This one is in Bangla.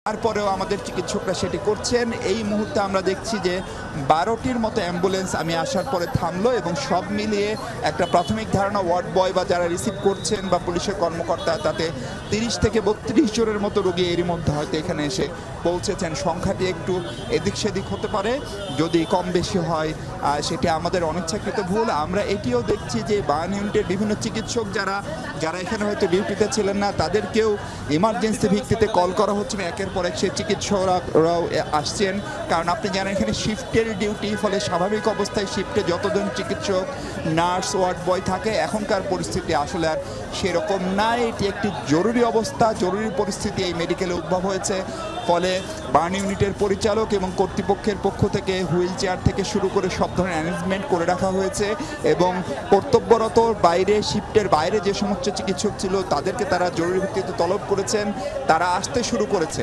তারপরেও আমাদের চিকিৎসকরা সেটি করছেন। এই মুহূর্তে আমরা দেখছি যে ১২টির মতো অ্যাম্বুলেন্স আমি আসার পরে থামলো এবং সব মিলিয়ে একটা প্রাথমিক ধারণা ওয়ার্ড বয় বা যারা রিসিভ করছেন বা পুলিশের কর্মকর্তা তাতে ৩০ থেকে ৩২ জনের মতো রোগী এরই মধ্যে হয়তো এখানে এসে পৌঁছেছেন। সংখ্যাটি একটু এদিক সেদিক হতে পারে, যদি কম বেশি হয় সেটি আমাদের অনিচ্ছাকৃত ভুল। আমরা এটিও দেখছি যে বার্ন ইউনিটের বিভিন্ন চিকিৎসক যারা এখানে হয়তো ডিউটিতে ছিলেন না তাদেরকেও ইমার্জেন্সি ভিত্তিতে কল করা হচ্ছে। একের পর এক সে চিকিৎসকরাও আসছেন, কারণ আপনি জানেন এখানে শিফটের ডিউটি, ফলে স্বাভাবিক অবস্থায় শিফটে যতজন চিকিৎসক, নার্স, ওয়ার্ড বয় থাকে এখনকার পরিস্থিতি আসলে আর সেরকম না। এটি একটি জরুরি অবস্থা, জরুরি পরিস্থিতি এই মেডিকেলে উদ্ভব হয়েছে। ফলে বার্ন ইউনিটের পরিচালক এবং কর্তৃপক্ষের পক্ষ থেকে হুইল চেয়ার থেকে শুরু করে সব ধরনের অ্যারেঞ্জমেন্ট করে রাখা হয়েছে এবং কর্তব্যরত বাইরে শিফটের বাইরে যে সমস্ত চিকিৎসক ছিল তাদেরকে তারা জরুরি ভিত্তিতে তলব করেছেন, তারা আসতে শুরু করেছে।